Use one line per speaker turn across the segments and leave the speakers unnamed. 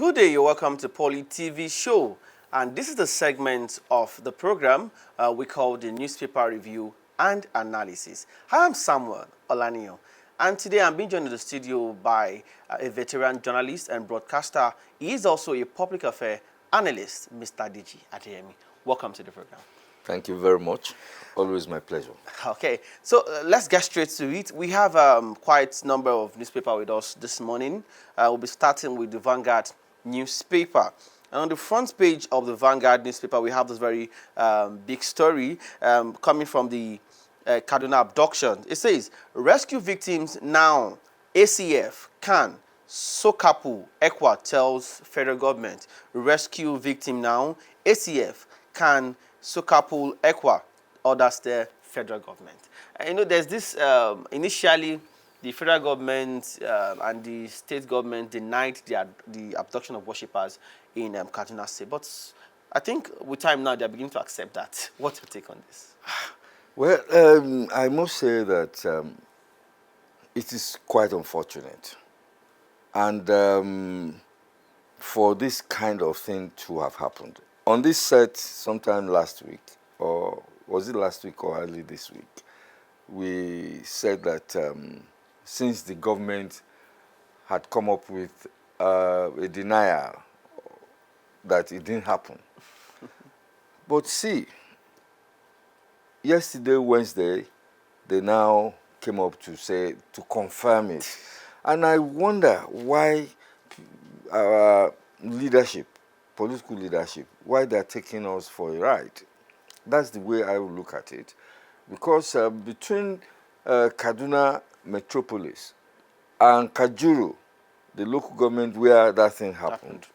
Good day, you're welcome to Poly TV show. And this is the segment of the program we call the newspaper review and analysis. Hi, I'm Samuel Olanio. And today I'm being joined in the studio by a veteran journalist and broadcaster. He is also a public affairs analyst, Mr. Deji Adeyemi. Welcome to the program.
Thank you very much. Always my pleasure.
Okay, so let's get straight to it. We have quite a number of newspapers with us this morning. We'll be starting with the Vanguard newspaper. And on the front page of the Vanguard newspaper, we have this very big story coming from the Kaduna abduction. It says, rescue victims now, ACF, can, Sokapu, ECWA tells federal government. Rescue victim now, ACF, can, Sokapu, ECWA, orders the federal government. And there's this, initially, the federal government and the state government denied the abduction of worshippers in Kaduna State. But I think with time now, they're beginning to accept that. What's your take on this?
Well, I must say that it is quite unfortunate. And for this kind of thing to have happened. On this set, sometime last week, or was it last week or early this week, we said that since the government had come up with a denial that it didn't happen. But see, yesterday, Wednesday, they now came up to say, to confirm it. And I wonder why our leadership, political leadership, why they're taking us for a ride. That's the way I would look at it. Because between Kaduna Metropolis and Kajuru, the local government where that thing happened,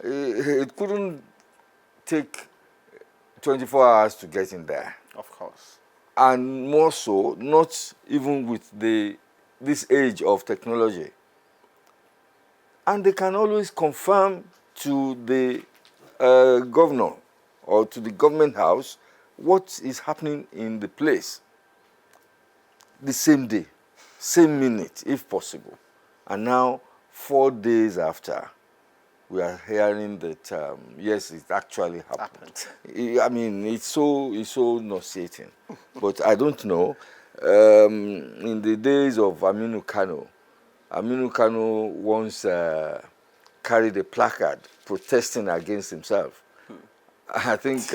it couldn't take 24 hours to get in there.
Of course.
And more so, not even with this age of technology. And they can always confirm to the governor or to the government house what is happening in the place the same day, same minute, if possible. And now, 4 days after, we are hearing that, yes, it actually happened. I mean, it's so nauseating. But I don't know. In the days of Aminu Kano once carried a placard protesting against himself. I think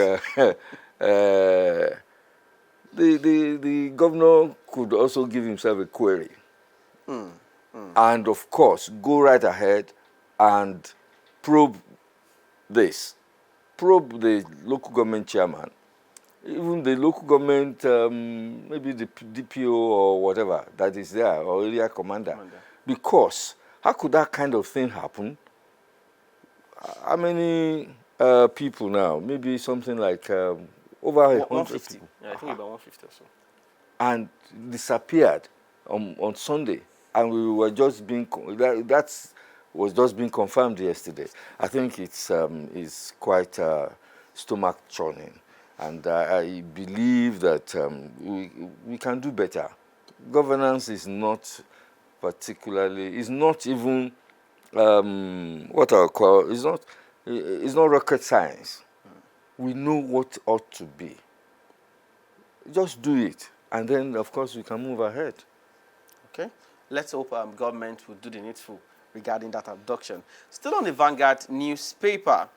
the governor could also give himself a query. And of course, go right ahead and probe this. Probe the local government chairman, even the local government, maybe the DPO or whatever that is there, or area commander. Because how could that kind of thing happen? How many people now? Maybe something like over
150.
people.
Yeah, I think about 150 or so.
And disappeared on Sunday. And we were just being, that was just being confirmed yesterday. I think it's quite stomach churning. And I believe that we can do better. Governance is not particularly, is not even what I'll call, it's not rocket science. We know what ought to be. Just do it. And then, of course, we can move ahead.
Okay. Let's hope government will do the needful regarding that abduction. Still on the Vanguard newspaper,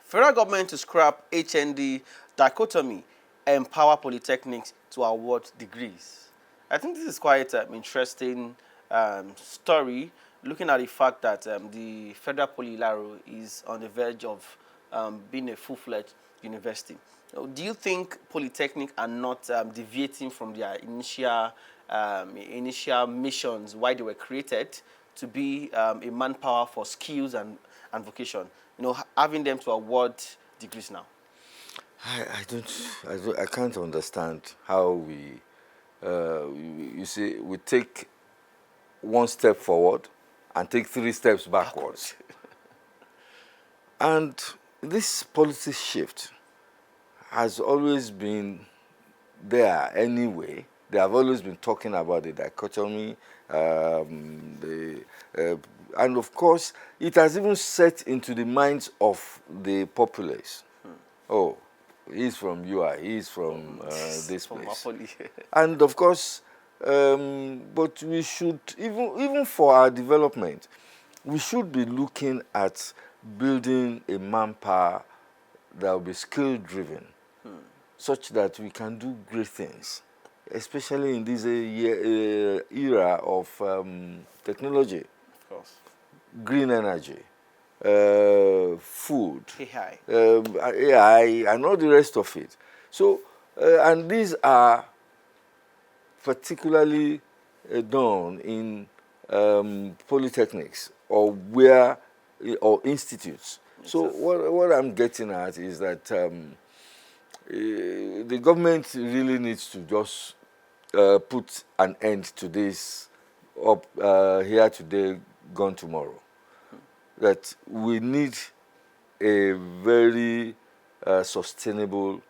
federal government to scrap HND dichotomy, empower polytechnics to award degrees. I think this is quite an interesting story, looking at the fact that the Federal Poly Ilaro is on the verge of being a full-fledged university. Do you think polytechnic are not deviating from their initial missions, why they were created, to be a manpower for skills and vocation? Having them to award degrees now.
I can't understand how we, you see, we take one step forward and take 3 steps backwards. And this policy shift has always been there anyway. They have always been talking about the dichotomy, the And of course, it has even set into the minds of the populace. Oh, he's from UI, he's from this
From
place.
Mapoli.
And of course, but we should, even for our development, we should be looking at building a manpower that will be skill-driven, such that we can do great things, especially in this era of technology,
Of course.
green energy, food,
AI.
AI, and all the rest of it. So, and these are particularly done in polytechnics or institutes. So what I'm getting at is that the government really needs to just put an end to this up here today, gone tomorrow. That we need a very sustainable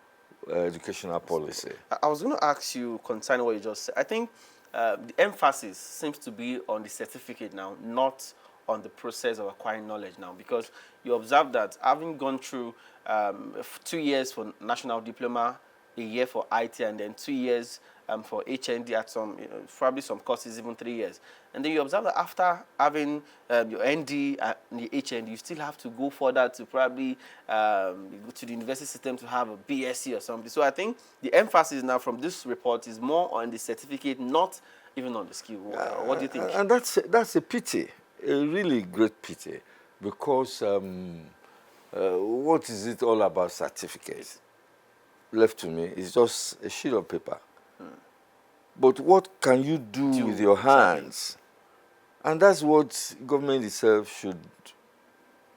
educational policy.
I was going to ask you concerning what you just said. I think the emphasis seems to be on the certificate now, not on the process of acquiring knowledge now, because you observe that having gone through 2 years for national diploma, a year for IT, and then 2 years for HND at some, probably some courses, even 3 years. And then you observe that after having your ND and the HND, you still have to go further to probably go to the university system to have a BSc or something. So I think the emphasis now from this report is more on the certificate, not even on the skill. What do you think?
And that's a pity, a really great pity, because what is it all about certificates? Left to me, it's just a sheet of paper. But what can you do with your hands? And that's what government itself should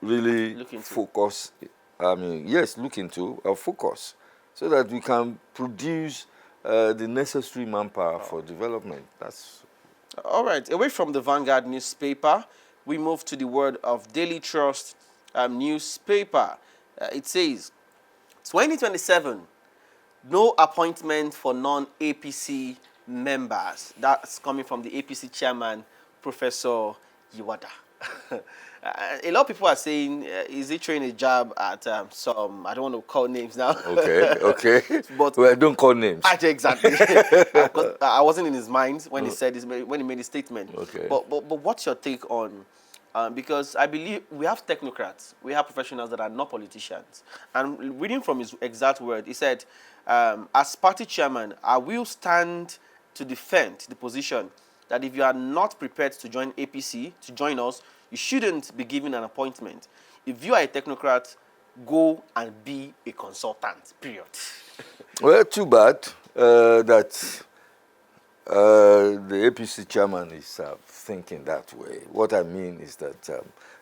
really focus. I mean, yes, look into focus, so that we can produce the necessary manpower for development. That's
all right. Away from the Vanguard newspaper, we move to the Word of Daily Trust newspaper. It says, 2027, no appointment for non-APC members. That's coming from the APC chairman, Professor Yiwada. A lot of people are saying, is he throwing a jab at some, I don't want to call names now.
Okay.
But
well, don't call names.
Exactly. I wasn't in his mind when he said this, when he made his statement.
Okay.
But what's your take on, because I believe we have technocrats, we have professionals that are not politicians. And reading from his exact word, he said, as party chairman, I will stand to defend the position that if you are not prepared to join APC, to join us, you shouldn't be given an appointment. If you are a technocrat, go and be a consultant, period.
Well, too bad that the APC chairman is thinking that way. What I mean is that,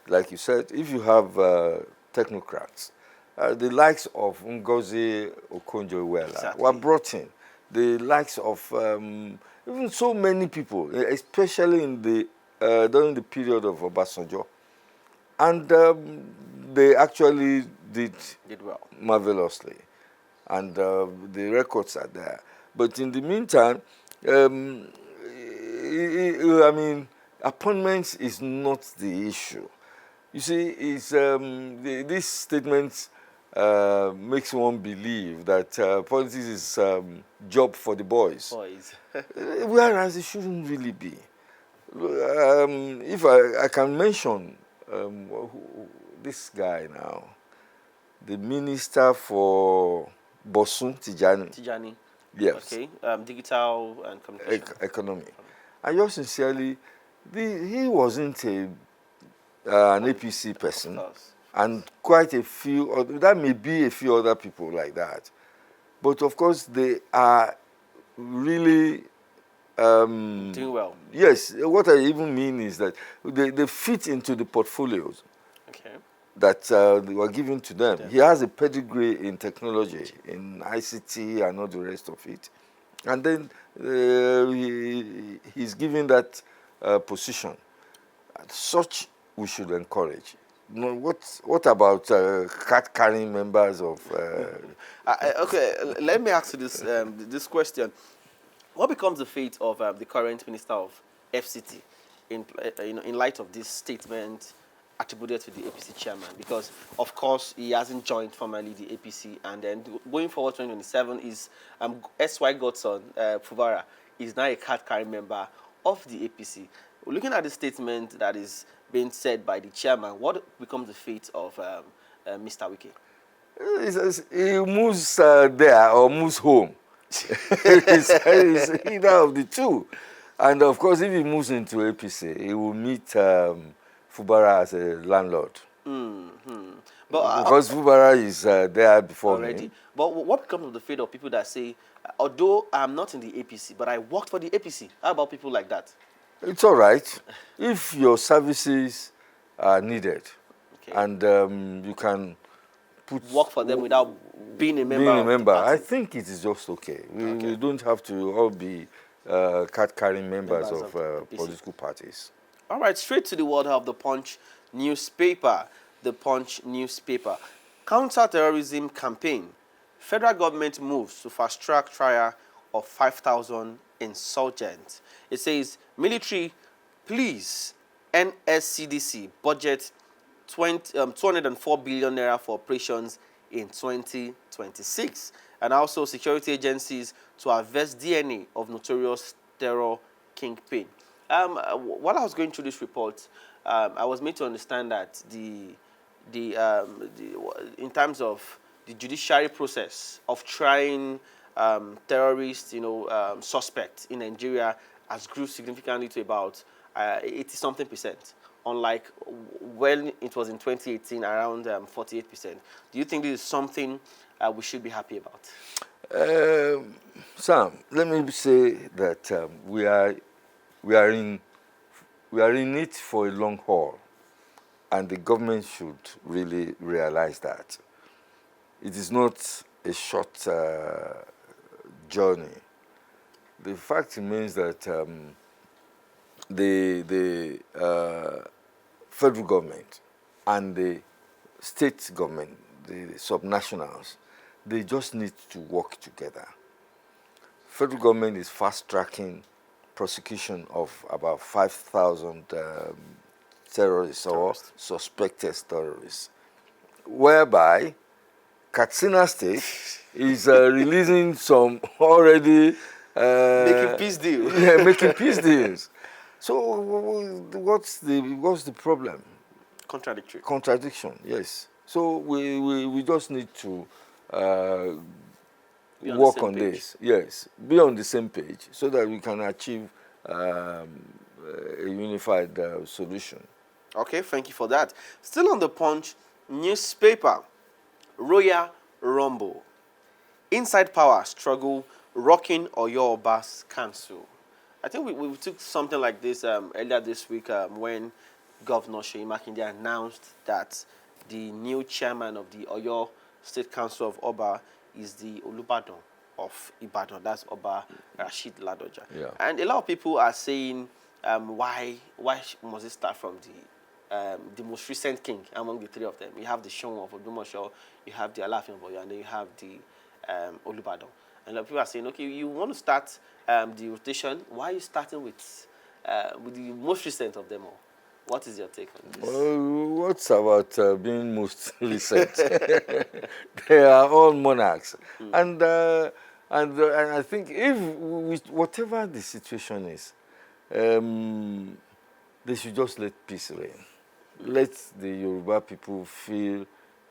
like you said, if you have technocrats, the likes of Ngozi Okonjo-Iweala were brought in. The likes of even so many people, especially in the during the period of Obasanjo, and they actually did
well,
marvelously, and the records are there. But in the meantime, I mean, appointments is not the issue. You see, it's this statement makes one believe that politics is job for the boys. Whereas it shouldn't really be. If I can mention this guy now, the Minister for Bosun Tijani. Yes.
Okay. Digital and communication.
Economy. I just sincerely, he wasn't an APC person. And quite a few, there may be a few other people like that. But of course, they are really
doing well.
Yes, what I even mean is that they fit into the portfolios that were given to them. He has a pedigree in technology, in ICT and all the rest of it. And then he's given that position. Such we should encourage. What about card-carrying members of...
okay, let me ask you this, this question. What becomes the fate of the current Minister of FCT? in light of this statement attributed to the APC chairman? Because, of course, he hasn't joined formally the APC, and then going forward 2027 is SY Godson Fubara is now a card-carrying member of the APC. Looking at the statement that is being said by the chairman, what becomes the fate of Mr. Wike?
He moves there or moves home. it's either of the two. And of course, if he moves into APC, he will meet Fubara as a landlord.
But,
because Fubara is there before
already.
him.
But what becomes of the fate of people that say, although I'm not in the APC, but I worked for the APC? How about people like that?
It's all right if your services are needed,
Okay.
and you can
Work for them without being a member.
I think it is just okay. We don't have to all be card-carrying members of political parties.
All right, straight to the world of the Punch newspaper. The Punch newspaper. Counter-terrorism campaign. Federal government moves to fast-track trial of 5,000 insurgents. It says, military, please, NSCDC budget 204 billion naira for operations in 2026. And also security agencies to harvest DNA of notorious terror kingpin. While I was going through this report, I was made to understand that in terms of the judiciary process of trying terrorists, suspects in Nigeria has grew significantly to about 80-something%, unlike when it was in 2018 around 48%. Do you think this is something we should be happy about?
Sam, let me say that we are in it for a long haul, and the government should really realize that it is not a short journey. The fact remains that the federal government and the state government, the subnationals, they just need to work together. Federal government is fast-tracking prosecution of about 5,000 terrorists or suspected terrorists, whereby Katsina State is releasing some already
making peace deals.
Yeah, making peace deals. So what's the problem?
Contradictory.
Contradiction, yes. So we just need to work on this. Yes, be on the same page so that we can achieve a unified solution.
Okay, thank you for that. Still on the Punch newspaper, Royal Rumble. Inside Power struggle rocking Oyo Oba's Council. I think we took something like this earlier this week when Governor Seyi Makinde announced that the new chairman of the Oyo State Council of Oba is the Olubadan of Ibadan. That's Oba Rashid Ladoja.
Yeah.
And a lot of people are saying, why must it start from the most recent king among the three of them? You have the Shon of Odumosho, you have the Alafin of Oyo, and then you have the Olubadan. And a lot of people are saying, okay, you want to start the rotation. Why are you starting with the most recent of them all? What is your take on this?
Well, what's about being most recent? They are all monarchs, and I think whatever the situation is, they should just let peace reign. Let the Yoruba people feel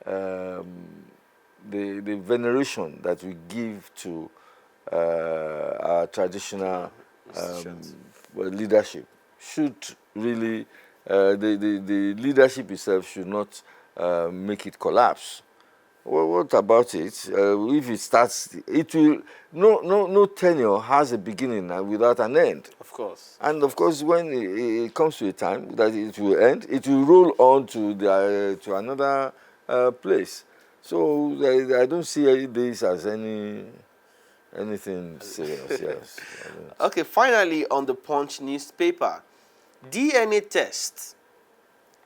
the veneration that we give to our traditional leadership should really, the leadership itself should not make it collapse. Well, what about it? If it starts, it will, no tenure has a beginning without an end.
Of course.
And of course, when it comes to a time that it will end, it will roll on to another place. So I don't see this as anything serious. Yes.
Okay, finally on the Punch newspaper, DNA test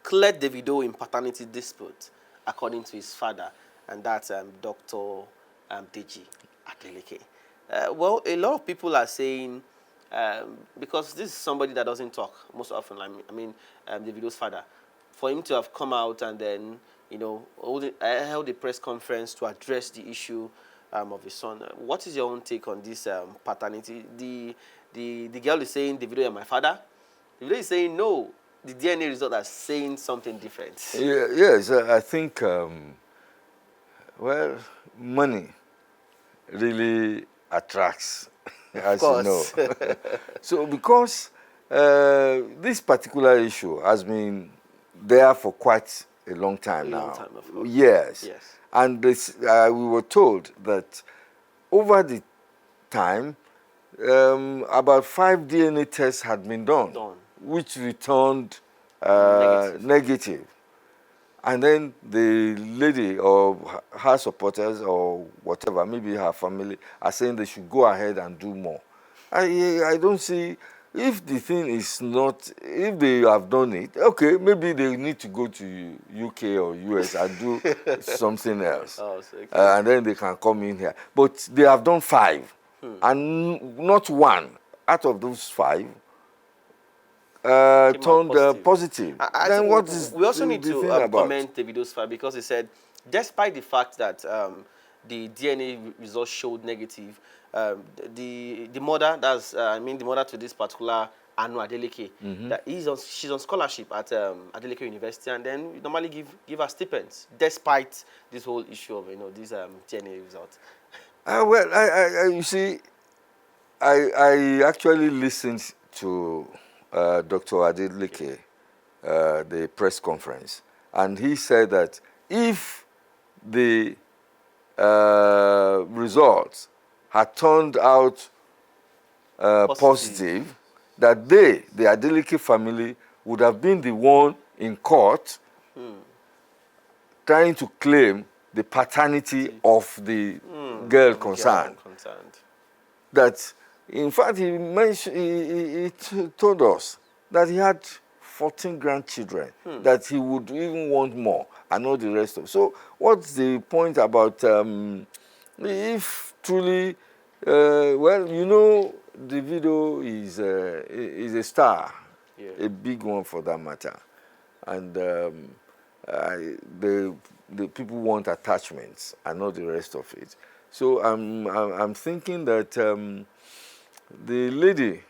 cleared Davido in paternity dispute, according to his father, and that's Dr. Deji Adeleke. Well, a lot of people are saying because this is somebody that doesn't talk most often. Davido's father, for him to have come out and then, held a press conference to address the issue of his son. What is your own take on this paternity? The girl is saying, Davido, you're my father. Davido is saying, no, the DNA result are saying something different.
Yeah, yes, I think, well, money really attracts, as you know. So because this particular issue has been there for quite a long time now.
Long time, of course.
Yes.
Yes.
And this, we were told that over the time, about 5 DNA tests had been done. Which returned negative. And then the lady or her supporters or whatever, maybe her family, are saying they should go ahead and do more. I don't see, if the thing is not, if they have done it, okay, maybe they need to go to UK or US and do something else.
Oh, so okay.
And then they can come in here. But they have done 5. And not one out of those 5 turned positive.
Then what is we also need to comment Davido's father, because he said, despite the fact that the DNA results showed negative, the mother, the mother to this particular Anu Adeleke, that she's on scholarship at Adeleke University, and then we normally give her stipends, despite this whole issue of these DNA results.
Well, you see, I actually listened to Dr. Adeleke, the press conference, and he said that if the results had turned out positive, that the Adeleke family would have been the one in court trying to claim the paternity of the girl concerned. That, in fact, he told us that he had 14 grandchildren, that he would even want more, and all the rest of it. So what's the point about, if truly, well, Davido is a star, a big one for that matter. And the people want attachments and all the rest of it. So I'm thinking that the lady,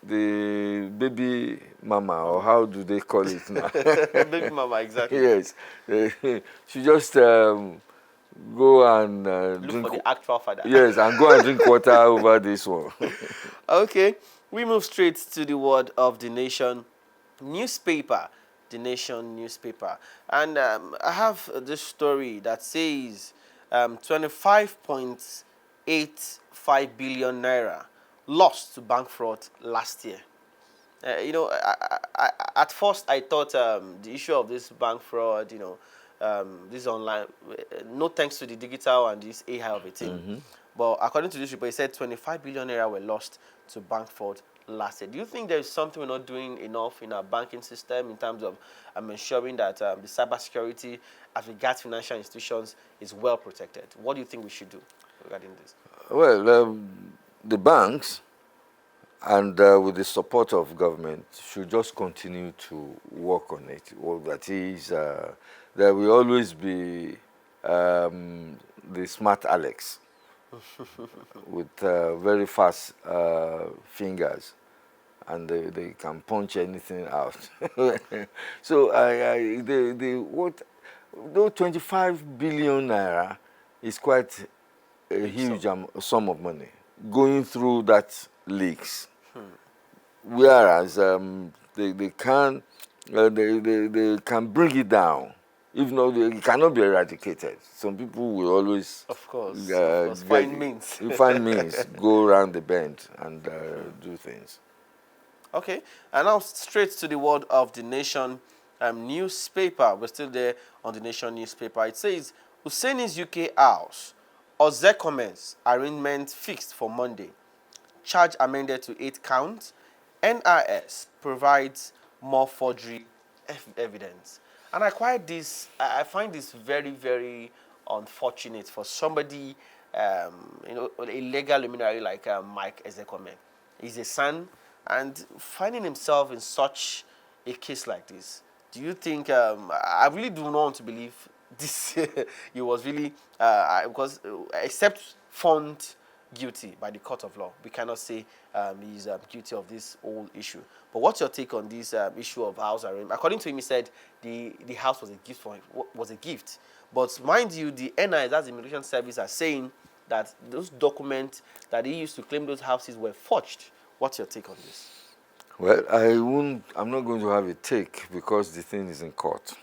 the baby mama, or how do they call it now?
Baby mama, exactly.
Yes. She just go and
look
drink
for the actual father.
Yes, and go and drink water over this one.
Okay, we move straight to the word of the nation newspaper. The Nation newspaper. And I have this story that says 25.85 billion naira lost to bank fraud last year. At first I thought the issue of this bank fraud, this online, no thanks to the digital and this AI of a thing. But according to this report, it said 25 billion naira were lost to bank fraud last year. Do you think there is something we're not doing enough in our banking system in terms of ensuring that the cybersecurity as regards financial institutions is well protected? What do you think we should do regarding this?
Well, the banks, and with the support of government, should just continue to work on it. Well, that is, there will always be the smart Alex with very fast fingers, and they can punch anything out. So though 25 billion naira is quite a huge sum of money going through that leaks. Whereas they can bring it down. If not, it cannot be eradicated. Some people will always,
of course, find means.
Find means, go around the bend and do things.
Okay, and now straight to the word of the nation newspaper. We're still there on the Nation newspaper. It says, Hussaini's UK house, Ozekome's arraignment fixed for Monday. Charge amended to 8 counts. NRS provides more forgery evidence. And I find this very, very unfortunate for somebody, a legal luminary like Mike Ezekome. He's a son, and finding himself in such a case like this, do you think? I really do not want to believe this. He was really because except found guilty by the court of law, we cannot say he's guilty of this whole issue. But what's your take on this issue of house arrangement? According to him, he said the house was a gift for him. Was a gift, but mind you, the NIS, that's the Immigration Service, are saying that those documents that he used to claim those houses were forged. What's your take on this?
Well, I'm not going to have a take because the thing is in court.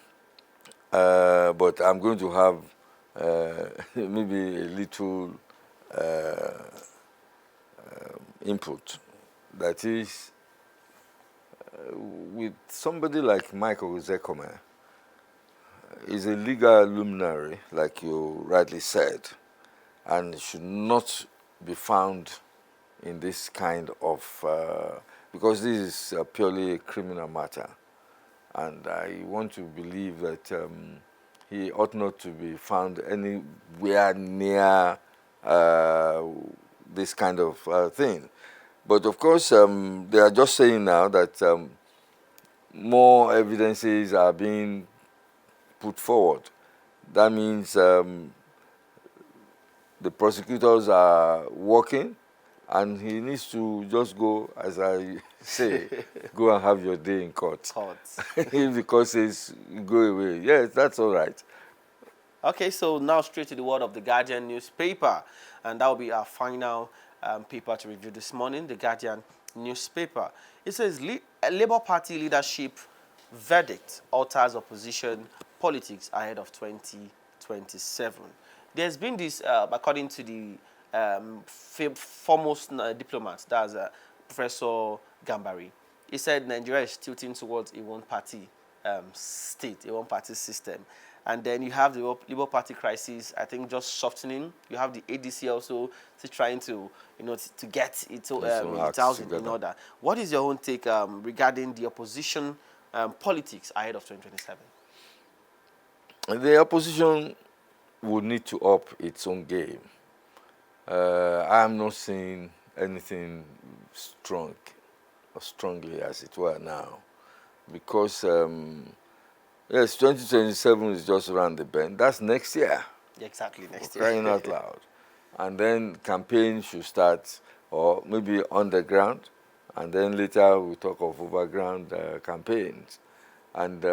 But I'm going to have maybe a little input. That is, with somebody like Michael Zekome, is a legal luminary, like you rightly said, and should not be found in this kind of, because this is purely a criminal matter. And I want to believe that he ought not to be found anywhere near this kind of thing. But of course, they are just saying now that more evidences are being put forward. That means the prosecutors are working, and he needs to just go, as I say, go and have your day in court. Because it's go away. Yes, that's all right.
Okay, so now straight to the world of the Guardian newspaper. And that will be our final paper to review this morning, the Guardian newspaper. It says, Labour Party leadership verdict alters opposition politics ahead of 2027. There's been this, according to the foremost diplomat, that's Professor Gambari. He said Nigeria is tilting towards a one-party state, a one-party system. And then you have the Labour Party crisis, I think, just softening. You have the ADC also trying to, to get its house in order. What is your own take regarding the opposition politics ahead of 2027?
The opposition would need to up its own game. I am not seeing anything strongly as it were now, because yes, 2027 is just around the bend. That's next year.
Exactly, next year.
Crying out loud. And then campaign should start, or maybe underground, and then later we'll talk of overground campaigns. And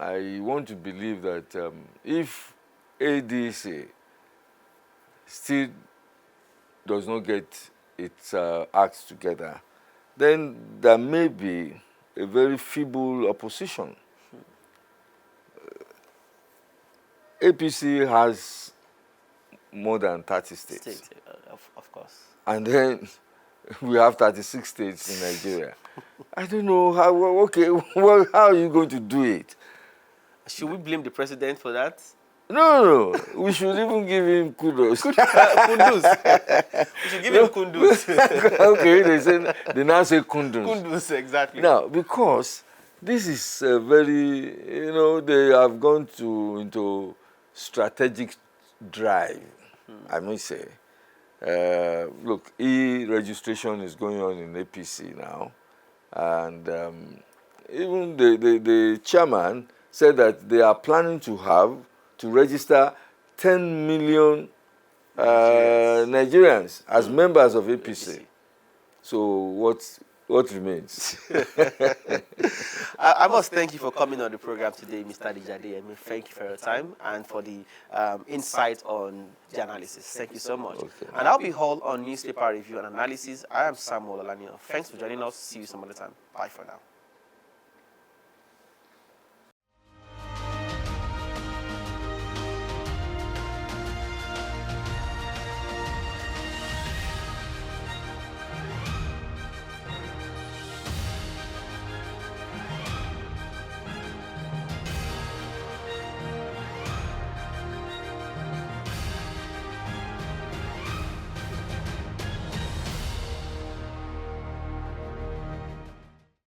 I want to believe that if ADC still does not get its acts together, then there may be a very feeble opposition. APC has more than 30 states.
Of course.
And then we have 36 states in Nigeria. I don't know how, okay, well, how are you going to do it?
Should we blame the president for that?
No. We should even give him kudos.
Kunduz. We should give him kunduz.
Okay, they now say kunduz.
Kunduz, exactly.
Now, because this is very, they have gone into strategic drive, I may say. Look, e-registration is going on in APC now. And even the chairman said that they are planning to register 10 million Nigerians as members of APC. So what remains?
I must thank you for coming on the program today, Mr. Dijade. Thank you for your time and for the insight on the analysis. Thank you so much.
Okay.
And I'll be all on newspaper review and analysis. I am Samuel Olanio. Thanks for joining us. See you some other time. Bye for now.